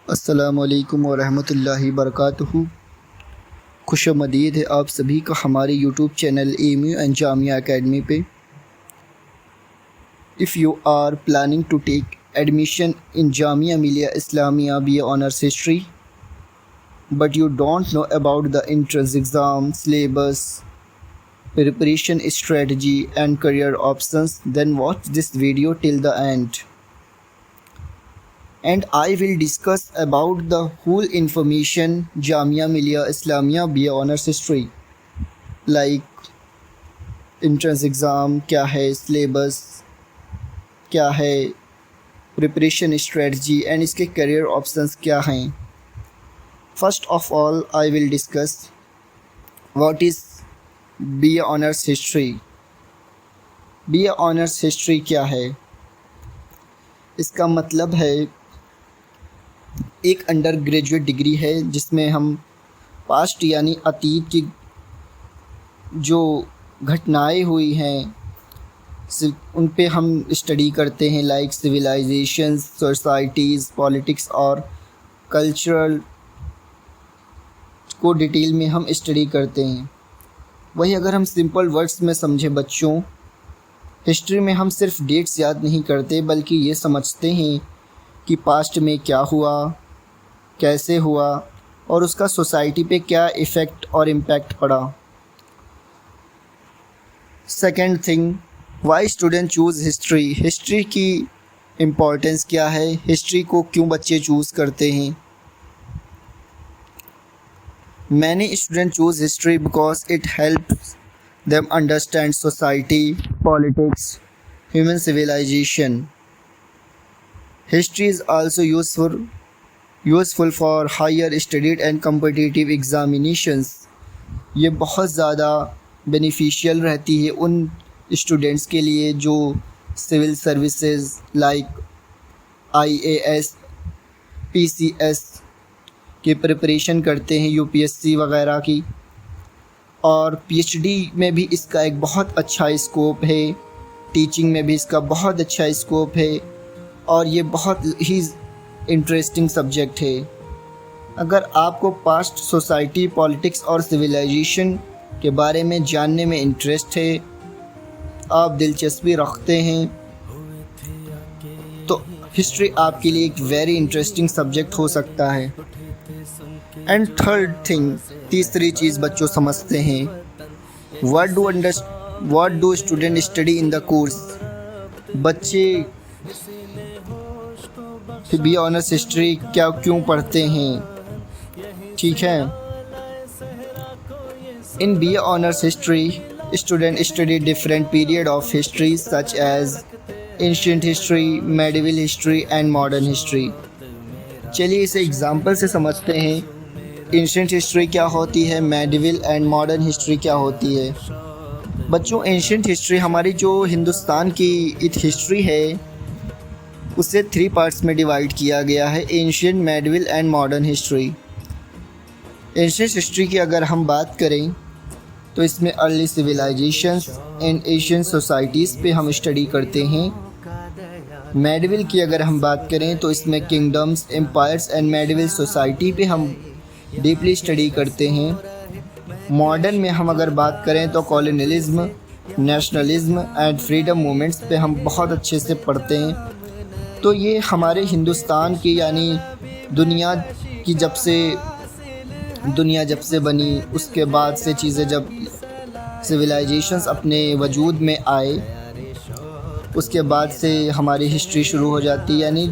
अस्सलामुअलैकुम वरहमतुल्लाहि बरकातुहू। खुशामदीद है आप सभी का हमारे YouTube channel MU and Jamia academy पे। If you are planning to take admission in Jamia Millia Islamia B honours history but you don't know about the entrance exam syllabus, preparation strategy and career options, then watch this video till the end. And I will discuss about the whole information Jamia Millia Islamia BA Honors History, like entrance exam क्या है, syllabus क्या है, preparation strategy and इसके career options क्या हैं. First of all, I will discuss what is BA Honors History. BA Honors History क्या है? इसका मतलब है एक अंडर ग्रेजुएट डिग्री है जिसमें हम पास्ट यानी अतीत की जो घटनाएं हुई हैं उन पे हम स्टडी करते हैं, लाइक सिविलाइजेशंस, सोसाइटीज़, पॉलिटिक्स और कल्चरल को डिटेल में हम स्टडी करते हैं. वही अगर हम सिंपल वर्ड्स में समझें बच्चों, हिस्ट्री में हम सिर्फ डेट्स याद नहीं करते बल्कि ये समझते हैं कि पास्ट में क्या हुआ, कैसे हुआ और उसका सोसाइटी पे क्या इफ़ेक्ट और इम्पैक्ट पड़ा. Second thing, why student choose history. History की इम्पोर्टेंस क्या है, हिस्ट्री को क्यों बच्चे चूज़ करते हैं. Many student choose history because it helps them understand society, politics, human civilization. History is also useful for higher studied and competitive examinations. ये बहुत ज़्यादा बेनिफिशियल रहती है उन स्टूडेंट्स के लिए जो civil services like IAS, PCS की प्रिपरेशन करते हैं, UPSC वगैरह की. और PhD में भी इसका एक बहुत अच्छा स्कोप है, टीचिंग में भी इसका बहुत अच्छा स्कोप है और ये बहुत ही इंटरेस्टिंग सब्जेक्ट है. अगर आपको पास्ट सोसाइटी, पॉलिटिक्स और सिविलाइजेशन के बारे में जानने में इंटरेस्ट है, आप दिलचस्पी रखते हैं, तो हिस्ट्री आपके लिए एक वेरी इंटरेस्टिंग सब्जेक्ट हो सकता है. एंड थर्ड थिंग, तीसरी चीज़ बच्चों समझते हैं, what do student study in the course. बच्चे BA ऑनर्स हिस्ट्री क्यों पढ़ते हैं, ठीक है. In BA honours history student study different period of history such as ancient history, medieval history and modern history. चलिए इसे एग्जाम्पल से समझते हैं. एंशिएंट हिस्ट्री क्या होती है, मेडिवल एंड मॉडर्न हिस्ट्री क्या होती है. बच्चों, एंशिएंट हिस्ट्री हमारी जो हिंदुस्तान की हिस्ट्री है उसे 3 पार्ट्स में डिवाइड किया गया है, ancient, medieval and modern history. Ancient history की अगर हम बात करें तो इसमें early civilisations and Asian societies पे हम स्टडी करते हैं. मेडिवल की अगर हम बात करें तो इसमें kingdoms, empires and medieval society पे हम डीपली स्टडी करते हैं. मॉडर्न में हम अगर बात करें तो colonialism, nationalism and freedom movements पे हम बहुत अच्छे से पढ़ते हैं. तो ये हमारे हिंदुस्तान की यानी दुनिया जब से बनी उसके बाद से चीज़ें जब सिविलाइजेशंस अपने वजूद में आए उसके बाद से हमारी हिस्ट्री शुरू हो जाती है, यानी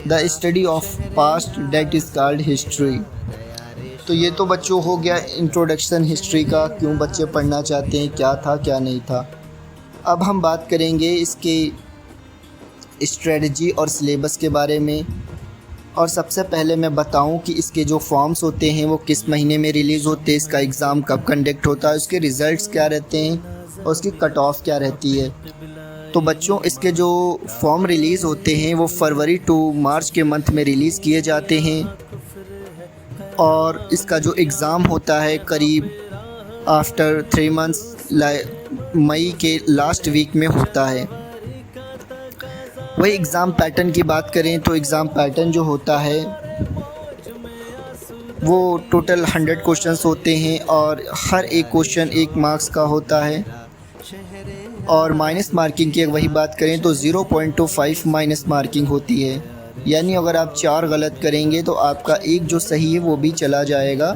the study of past that is called history. तो ये तो बच्चों हो गया इंट्रोडक्शन हिस्ट्री का, क्यों बच्चे पढ़ना चाहते हैं, क्या था क्या नहीं था. अब हम बात करेंगे इसके स्ट्रेटजी और सिलेबस के बारे में. और सबसे पहले मैं बताऊं कि इसके जो फॉर्म्स होते हैं वो किस महीने में रिलीज़ होते हैं, इसका एग्ज़ाम कब कंडक्ट होता है, उसके रिज़ल्ट्स क्या रहते हैं और उसकी कट ऑफ क्या रहती है. तो बच्चों, इसके जो फॉर्म रिलीज़ होते हैं वो फरवरी टू मार्च के मंथ में रिलीज़ किए जाते हैं और इसका जो एग्ज़ाम होता है करीब आफ्टर 3 मंथ्स मई के लास्ट वीक में होता है. वही एग्ज़ाम पैटर्न की बात करें तो एग्ज़ाम पैटर्न जो होता है वो टोटल 100 क्वेश्चंस होते हैं और हर एक क्वेश्चन 1 मार्क्स का होता है। और माइनस मार्किंग की वही बात करें तो 0.25 माइनस मार्किंग होती है, यानी अगर आप 4 गलत करेंगे तो आपका एक जो सही है वो भी चला जाएगा।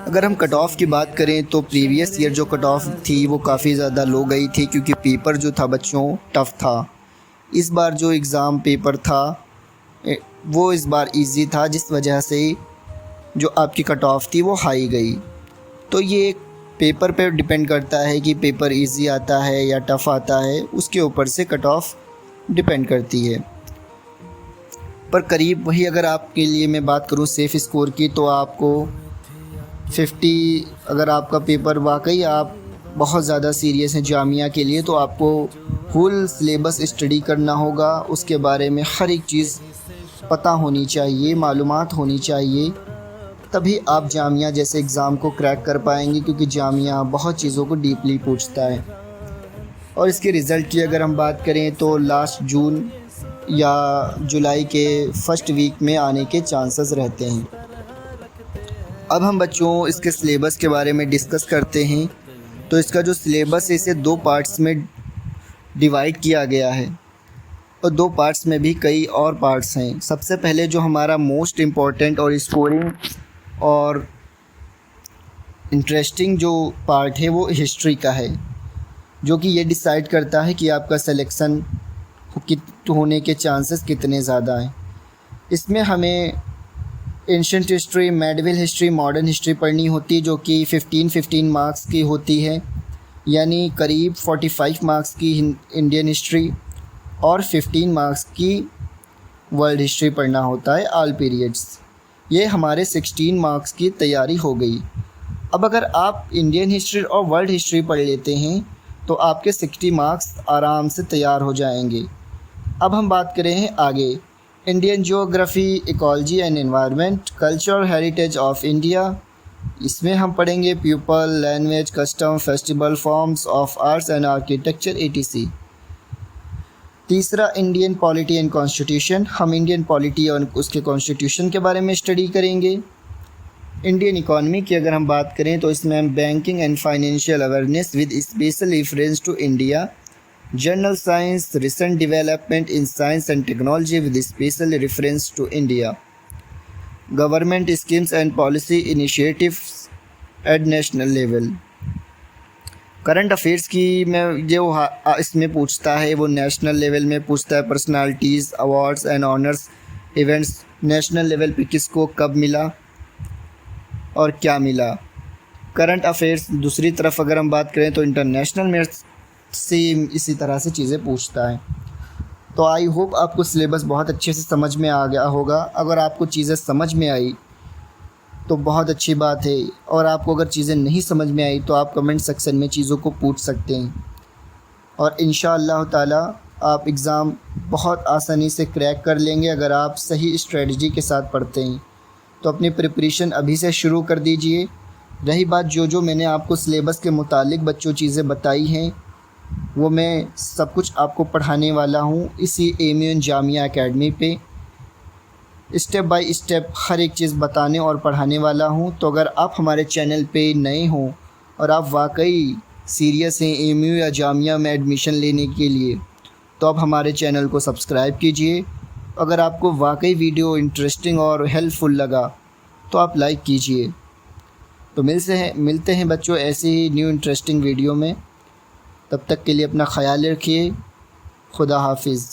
अगर हम कट ऑफ़ की बात करें तो प्रीवियस ईयर जो कट ऑफ़ थी वो काफ़ी ज़्यादा लो गई थी, क्योंकि पेपर जो था बच्चों टफ़ था। इस बार जो एग्ज़ाम पेपर था वो इस बार इजी था, जिस वजह से जो आपकी कट ऑफ़ थी वो हाई गई। तो ये पेपर पे डिपेंड करता है कि पेपर इजी आता है या टफ़ आता है, उसके ऊपर से कट ऑफ़ डिपेंड करती है। पर करीब वही अगर आपके लिए मैं बात करूँ सेफ़ स्कोर की, तो आपको 50, अगर आपका पेपर वाकई आप बहुत ज़्यादा सीरियस हैं जामिया के लिए, तो आपको फुल सिलेबस स्टडी करना होगा। उसके बारे में हर एक चीज़ पता होनी चाहिए, मालूमात होनी चाहिए, तभी आप जामिया जैसे एग्ज़ाम को क्रैक कर पाएंगे, क्योंकि जामिया बहुत चीज़ों को डीपली पूछता है। और इसके रिज़ल्ट की अगर हम बात करें तो लास्ट जून या जुलाई के फर्स्ट वीक में आने के चांसेस रहते हैं। अब हम बच्चों इसके सिलेबस के बारे में डिस्कस करते हैं। तो इसका जो सिलेबस है इसे 2 पार्ट्स में डिवाइड किया गया है, और 2 पार्ट्स में भी कई और पार्ट्स हैं। सबसे पहले जो हमारा मोस्ट इम्पॉर्टेंट और स्कोरिंग और इंटरेस्टिंग जो पार्ट है वो हिस्ट्री का है, जो कि ये डिसाइड करता है कि आपका सिलेक्शन होने के चांसेस कितने ज़्यादा हैं। इसमें हमें ancient history, medieval history, modern history पढ़नी होती है, जो कि 15 मार्क्स की होती है, यानी करीब 45 मार्क्स की इंडियन हिस्ट्री और 15 मार्क्स की वर्ल्ड हिस्ट्री पढ़ना होता है, ऑल पीरियड्स। ये हमारे 16 मार्क्स की तैयारी हो गई। अब अगर आप इंडियन हिस्ट्री और वर्ल्ड हिस्ट्री पढ़ लेते हैं तो आपके 60 मार्क्स आराम से तैयार हो जाएंगे। अब हम बात करें आगे, Indian geography, ecology and environment, culture heritage of India. इसमें हम पढ़ेंगे people, language, custom, festival, forms of arts and architecture etc। तीसरा, इंडियन पॉलिटी एंड कॉन्स्टिट्यूशन। हम इंडियन पॉलिटी और उसके कॉन्स्टिट्यूशन के बारे में स्टडी करेंगे। इंडियन इकॉनमी की अगर हम बात करें तो इसमें हम banking and financial awareness with special reference to India, general science, recent development in science and technology with special reference to India, government schemes and policy initiatives at national level. Current affairs की में जो इसमें पूछता है वो national level में पूछता है, personalities, awards and honours events national level पे किसको कब मिला और क्या मिला। करंट अफेयर्स दूसरी तरफ अगर हम बात करें तो इंटरनेशनल में सेम इसी तरह से चीज़ें पूछता है। तो आई होप आपको सिलेबस बहुत अच्छे से समझ में आ गया होगा। अगर आपको चीज़ें समझ में आई तो बहुत अच्छी बात है, और आपको अगर चीज़ें नहीं समझ में आई तो आप कमेंट सेक्शन में चीज़ों को पूछ सकते हैं, और इंशाअल्लाह ताला आप एग्ज़ाम बहुत आसानी से क्रैक कर लेंगे अगर आप सही स्ट्रेटजी के साथ पढ़ते हैं। तो अपनी प्रिपरेशन अभी से शुरू कर दीजिए। रही बात जो मैंने आपको सिलेबस के मुतालिक बच्चों चीज़ें बताई हैं, वो मैं सब कुछ आपको पढ़ाने वाला हूँ इसी एमयूएन जामिया एकेडमी पे। स्टेप बाय स्टेप हर एक चीज़ बताने और पढ़ाने वाला हूँ। तो अगर आप हमारे चैनल पे नए हों और आप वाकई सीरियस हैं एमयू या जामिया में एडमिशन लेने के लिए, तो आप हमारे चैनल को सब्सक्राइब कीजिए। अगर आपको वाकई वीडियो इंटरेस्टिंग और हेल्पफुल लगा तो आप लाइक कीजिए। तो मिलते हैं बच्चों ऐसे ही न्यू इंटरेस्टिंग वीडियो में। तब तक के लिए अपना ख्याल रखिए। खुदा हाफिज़।